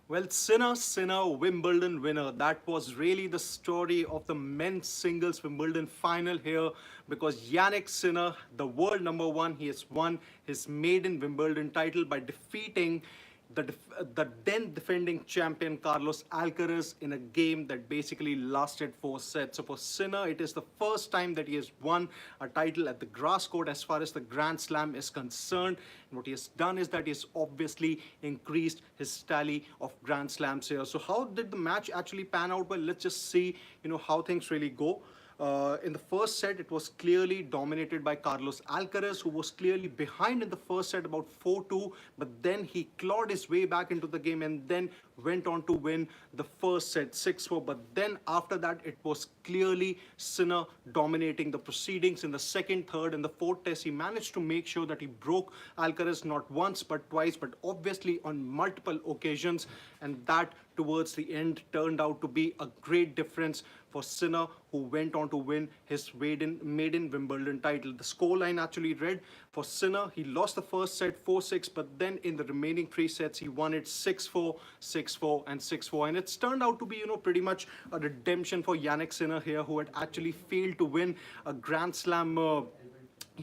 Well, Sinner, Wimbledon winner. That was really the story of the men's singles Wimbledon final here because Jannik Sinner, the world number one, he has won his maiden Wimbledon title by defeating the then defending champion Carlos Alcaraz in a game that basically lasted 4 sets. So for Sinner, it is the first time that he has won a title at the grass court as far as the Grand Slam is concerned. And what he has done is that he has obviously increased his tally of Grand Slams here. So how did the match actually pan out? Well, let's just see, how things really go. In the first set, it was clearly dominated by Carlos Alcaraz, who was clearly behind in the first set about 4-2, but then he clawed his way back into the game and then went on to win the first set 6-4. But then after that, it was clearly Sinner dominating the proceedings. In the second, third, and the fourth test, he managed to make sure that he broke Alcaraz not once but twice, but obviously on multiple occasions, and that towards the end turned out to be a great difference for Sinner, who went on to win his maiden Wimbledon title. The scoreline actually read for Sinner, he lost the first set 4-6, but then in the remaining 3 sets, he won it 6-4, 6-4, and 6-4. And it's turned out to be, pretty much a redemption for Jannik Sinner here, who had actually failed to win a Grand Slam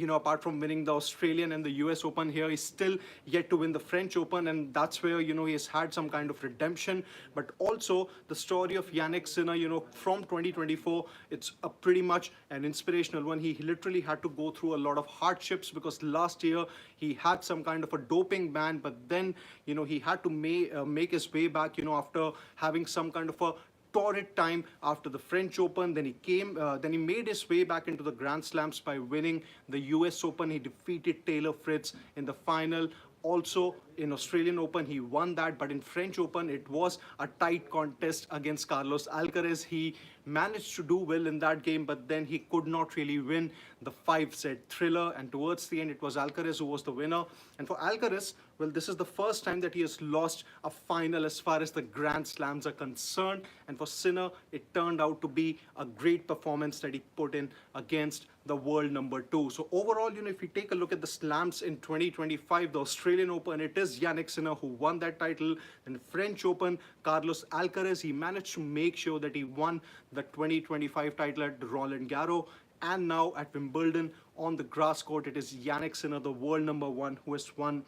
apart from winning the Australian and the US Open here, he's still yet to win the French Open, and that's where, he has had some kind of redemption. But also, the story of Jannik Sinner, from 2024, it's a pretty much an inspirational one. He literally had to go through a lot of hardships because last year he had some kind of a doping ban, but then, he had to make his way back, after having some kind of a torrid time after the French Open. Then he made his way back into the Grand Slams by winning the US Open. He defeated Taylor Fritz in the final. Also in Australian Open, he won that, but in French Open, it was a tight contest against Carlos Alcaraz. He managed to do well in that game, but then he could not really win the 5-set thriller, and towards the end, it was Alcaraz who was the winner. And for Alcaraz, well, this is the first time that he has lost a final as far as the Grand Slams are concerned, and for Sinner, it turned out to be a great performance that he put in against the world number 2. So overall, if you take a look at the slams in 2025, the Australian Open, it is Jannik Sinner who won that title. In French Open, Carlos Alcaraz, he managed to make sure that he won the 2025 title at Roland Garros. And now at Wimbledon on the grass court, it is Jannik Sinner, the world number 1, who has won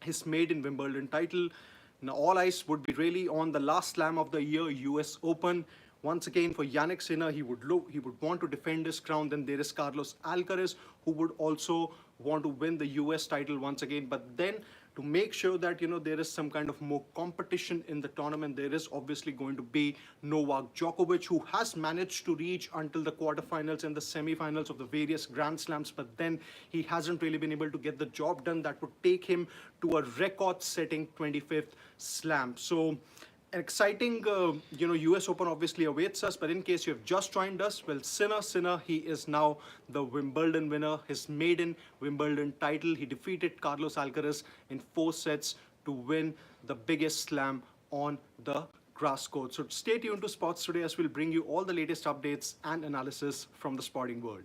his maiden Wimbledon title. Now all eyes would be really on the last slam of the year, US Open. Once again, for Jannik Sinner, he would want to defend his crown. Then there is Carlos Alcaraz, who would also want to win the US title once again. But then to make sure that, there is some kind of more competition in the tournament, there is obviously going to be Novak Djokovic, who has managed to reach until the quarterfinals and the semifinals of the various Grand Slams, but then he hasn't really been able to get the job done. That would take him to a record-setting 25th slam. So an exciting, US Open obviously awaits us, but in case you have just joined us, well, Sinner, he is now the Wimbledon winner, his maiden Wimbledon title. He defeated Carlos Alcaraz in 4 sets to win the biggest slam on the grass court. So stay tuned to Sports Today as we'll bring you all the latest updates and analysis from the sporting world.